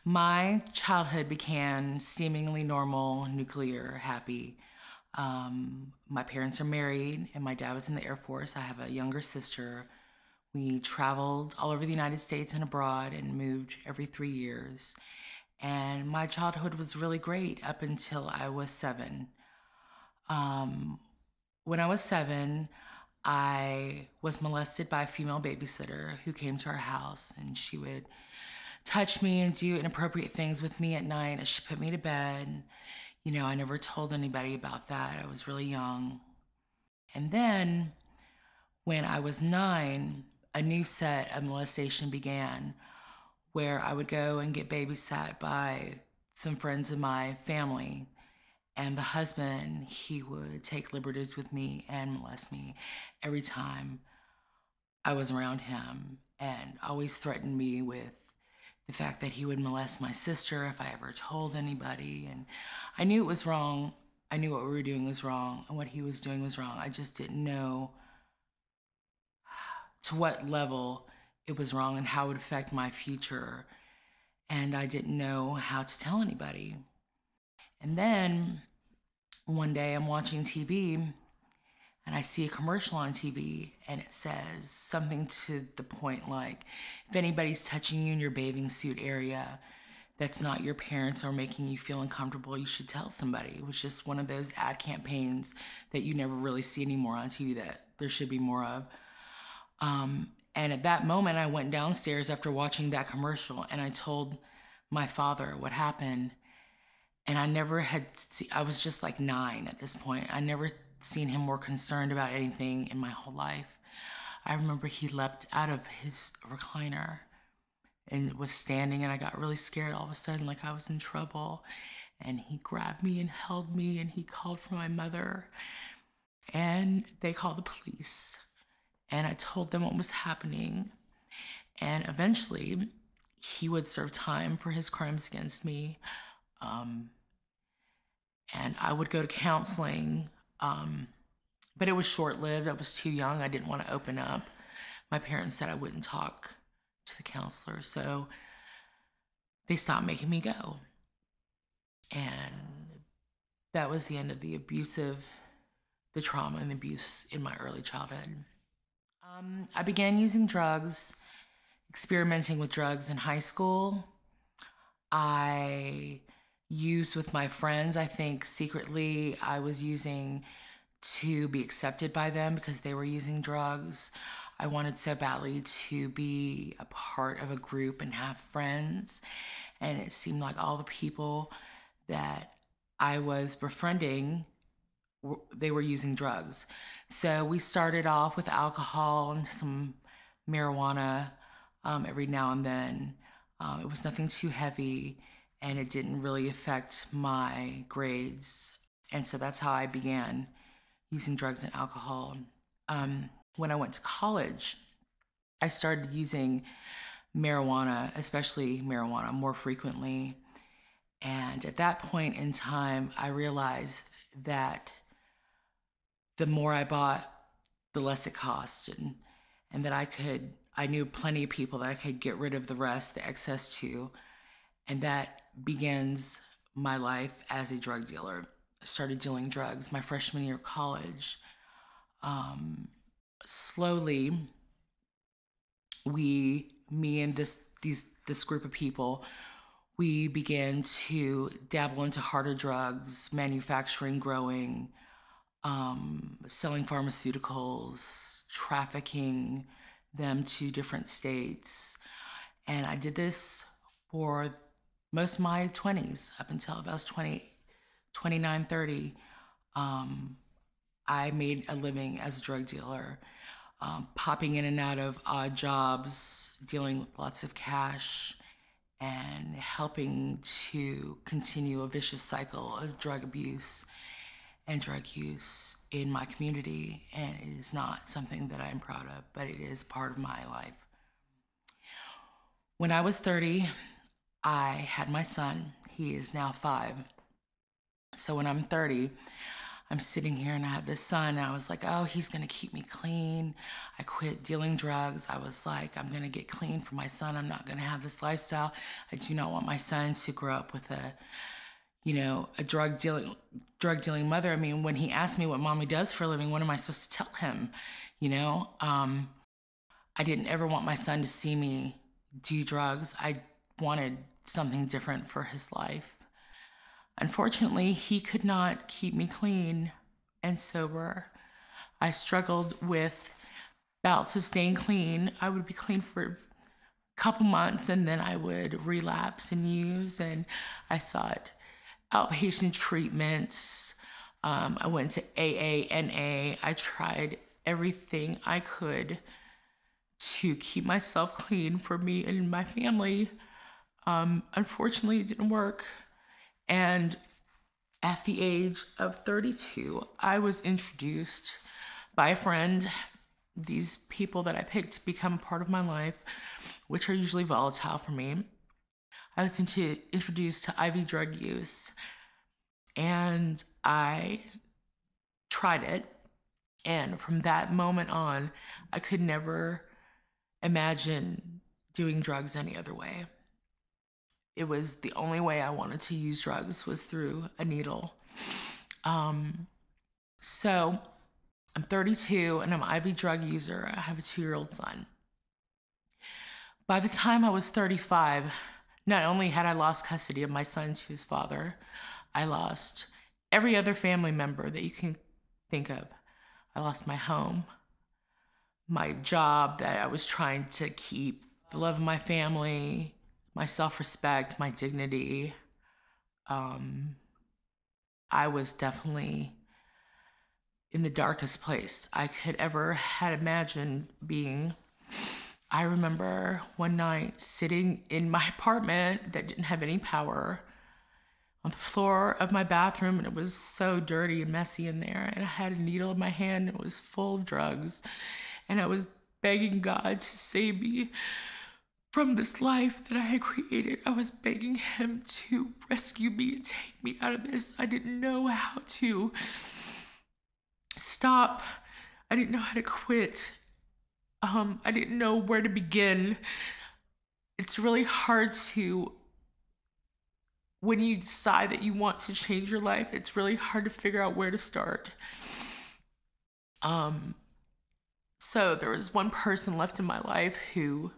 My childhood began seemingly normal, nuclear, happy. My parents are married, and my dad was in the Air Force. I have a younger sister. We traveled all over the United States and abroad and moved every 3 years. And my childhood was really great up until I was 7. Um, when I was 7, I was molested by a female babysitter who came to our house, and she would touch me and do inappropriate things with me at night as she put me to bed. I never told anybody about that. I was really young. And then when I was 9, a new set of molestation began where I would go and get babysat by some friends of my family. And the husband, he would take liberties with me and molest me every time I was around him, and always threatened me with the fact that he would molest my sister if I ever told anybody. And I knew it was wrong. I knew what we were doing was wrong and what he was doing was wrong. I just didn't know to what level it was wrong and how it would affect my future. And I didn't know how to tell anybody. And then one day I'm watching TV and I see a commercial on TV and it says something to the point like, if anybody's touching you in your bathing suit area that's not your parents or making you feel uncomfortable, you should tell somebody. It was just one of those ad campaigns that you never really see anymore on TV that there should be more of. And at that moment, I went downstairs after watching that commercial and I told my father what happened. And I was just like 9 at this point. I never seen him more concerned about anything in my whole life. I remember he leapt out of his recliner and was standing, and I got really scared all of a sudden, like I was in trouble. And he grabbed me and held me and he called for my mother and they called the police. And I told them what was happening. And eventually he would serve time for his crimes against me. And I would go to counseling, but it was short-lived. I was too young. I didn't want to open up. My parents said I wouldn't talk to the counselor, so they stopped making me go. And that was the end of the trauma and abuse in my early childhood. I began using drugs, experimenting with drugs in high school. I used with my friends. I think secretly I was using to be accepted by them because they were using drugs. I wanted so badly to be a part of a group and have friends. And it seemed like all the people that I was befriending, they were using drugs. So we started off with alcohol and some marijuana every now and then. It was nothing too heavy and it didn't really affect my grades. And so that's how I began using drugs and alcohol. When I went to college, I started using marijuana, especially marijuana, more frequently. And at that point in time, I realized that the more I bought, the less it cost, and that I knew plenty of people that I could get rid of the rest, the excess to, and that begins my life as a drug dealer. I started dealing drugs my freshman year of college. Slowly, me and this group of people, we began to dabble into harder drugs, manufacturing, growing, selling pharmaceuticals, trafficking them to different states. And I did this for most of my 20s, up until about 29, 30. I made a living as a drug dealer, popping in and out of odd jobs, dealing with lots of cash, and helping to continue a vicious cycle of drug abuse and drug use in my community. And it is not something that I'm proud of, but it is part of my life. When I was 30, I had my son. He is now 5. So when I'm 30, I'm sitting here and I have this son, and I was like, oh, he's gonna keep me clean. I quit dealing drugs. I was like, I'm gonna get clean for my son. I'm not gonna have this lifestyle. I do not want my son to grow up with a drug dealing mother. I mean, when he asked me what mommy does for a living, what am I supposed to tell him? I didn't ever want my son to see me do drugs. I wanted something different for his life. Unfortunately, he could not keep me clean and sober. I struggled with bouts of staying clean. I would be clean for a couple months and then I would relapse and use, and I sought outpatient treatments. I went to AA, NA. I tried everything I could to keep myself clean for me and my family. Unfortunately, it didn't work. And at the age of 32, I was introduced by a friend, these people that I picked to become part of my life, which are usually volatile for me. I was introduced to IV drug use, and I tried it. And from that moment on, I could never imagine doing drugs any other way. It was the only way I wanted to use drugs was through a needle. So I'm 32 and I'm an IV drug user. I have a 2-year-old son. By the time I was 35, not only had I lost custody of my son to his father, I lost every other family member that you can think of. I lost my home, my job that I was trying to keep, the love of my family, my self-respect, my dignity. I was definitely in the darkest place I could ever had imagined being. I remember one night sitting in my apartment that didn't have any power on the floor of my bathroom, and it was so dirty and messy in there, and I had a needle in my hand, and it was full of drugs, and I was begging God to save me from this life that I had created. I was begging him to rescue me and take me out of this. I didn't know how to stop. I didn't know how to quit. I didn't know where to begin. It's really hard to, when you decide that you want to change your life, it's really hard to figure out where to start. So there was one person left in my life who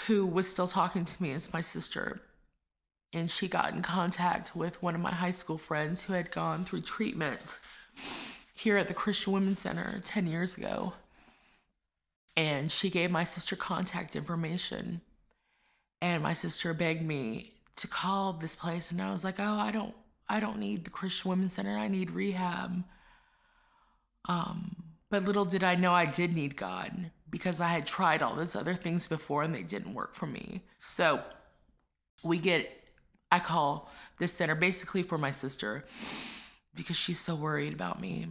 was still talking to me. It's my sister. And she got in contact with one of my high school friends who had gone through treatment here at the Christian Women's Center 10 years ago. And she gave my sister contact information. And my sister begged me to call this place. And I was like, oh, I don't need the Christian Women's Center. I need rehab. But little did I know I did need God, because I had tried all those other things before and they didn't work for me. So I call this center basically for my sister because she's so worried about me.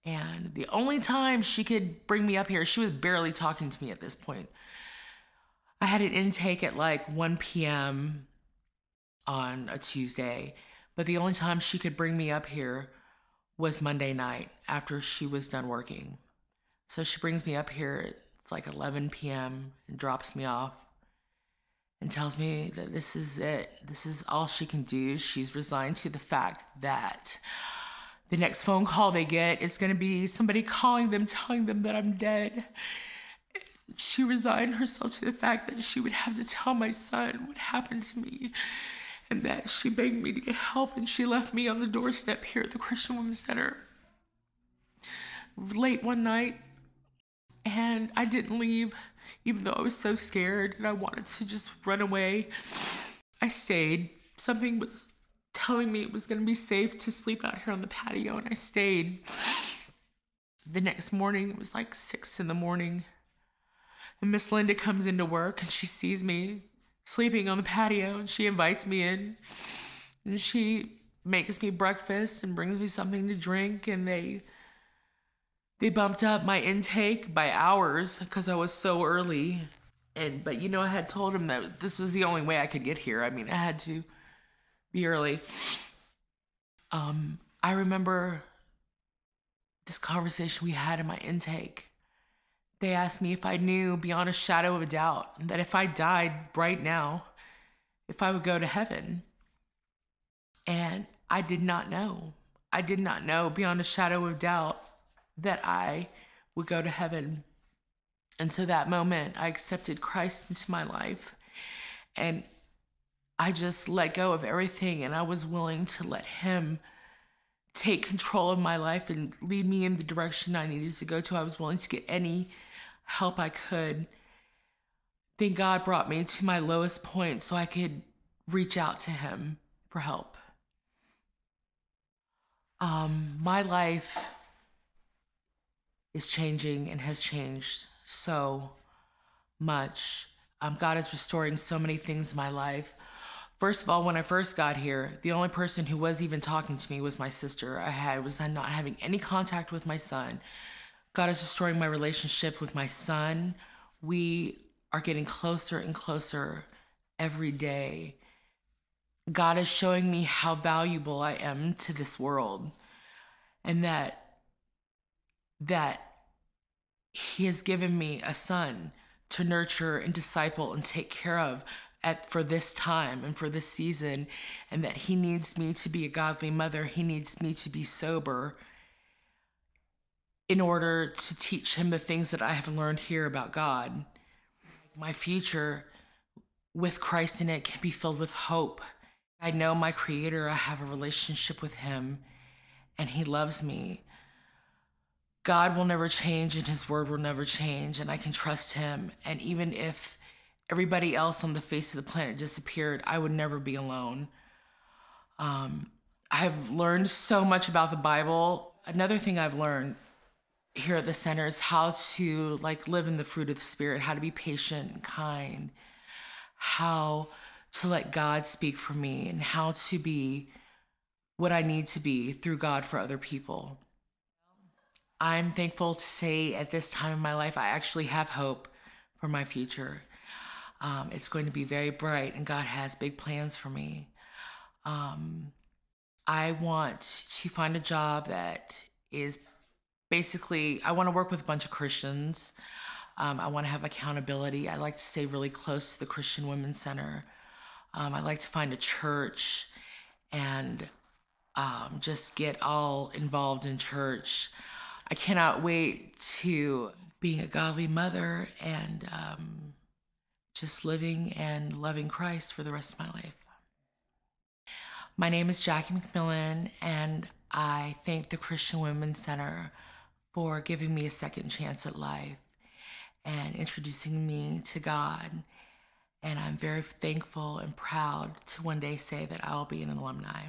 And the only time she could bring me up here, she was barely talking to me at this point. I had an intake at like 1 p.m. on a Tuesday, but the only time she could bring me up here was Monday night after she was done working. So she brings me up here, it's like 11 p.m. and drops me off and tells me that this is it. This is all she can do. She's resigned to the fact that the next phone call they get is gonna be somebody calling them, telling them that I'm dead. She resigned herself to the fact that she would have to tell my son what happened to me, and that she begged me to get help, and she left me on the doorstep here at the Christian Women's Center late one night, and I didn't leave, even though I was so scared and I wanted to just run away. I stayed. Something was telling me it was going to be safe to sleep out here on the patio, and I stayed. The next morning, it was like 6 in the morning, and Miss Linda comes into work and she sees me sleeping on the patio, and she invites me in, and she makes me breakfast and brings me something to drink, and they bumped up my intake by hours because I was so early. But I had told him that this was the only way I could get here. I mean, I had to be early. I remember this conversation we had in my intake. They asked me if I knew beyond a shadow of a doubt that if I died right now, if I would go to heaven. And I did not know. I did not know beyond a shadow of doubt that I would go to heaven. And so that moment, I accepted Christ into my life. And I just let go of everything, and I was willing to let Him take control of my life and lead me in the direction I needed to go to. I was willing to get any help I could. Then God brought me to my lowest point so I could reach out to Him for help. My life is changing and has changed so much. God is restoring so many things in my life. First of all, when I first got here, the only person who was even talking to me was my sister. I was not having any contact with my son. God is restoring my relationship with my son. We are getting closer and closer every day. God is showing me how valuable I am to this world, and that He has given me a son to nurture and disciple and take care of for this time and for this season, and that He needs me to be a godly mother. He needs me to be sober in order to teach him the things that I have learned here about God. My future with Christ in it can be filled with hope. I know my Creator. I have a relationship with Him, and He loves me. God will never change, and His word will never change, and I can trust Him. And even if everybody else on the face of the planet disappeared, I would never be alone. I've learned so much about the Bible. Another thing I've learned here at the center is how to live in the fruit of the Spirit, how to be patient and kind, how to let God speak for me, and how to be what I need to be through God for other people. I'm thankful to say at this time in my life, I actually have hope for my future. It's going to be very bright, and God has big plans for me. I want to find a job that is basically, I want to work with a bunch of Christians. I want to have accountability. I like to stay really close to the Christian Women's Center. I like to find a church and just get all involved in church. I cannot wait to being a godly mother and just living and loving Christ for the rest of my life. My name is Jackie McMillan, and I thank the Christian Women's Center for giving me a second chance at life and introducing me to God. And I'm very thankful and proud to one day say that I'll be an alumni.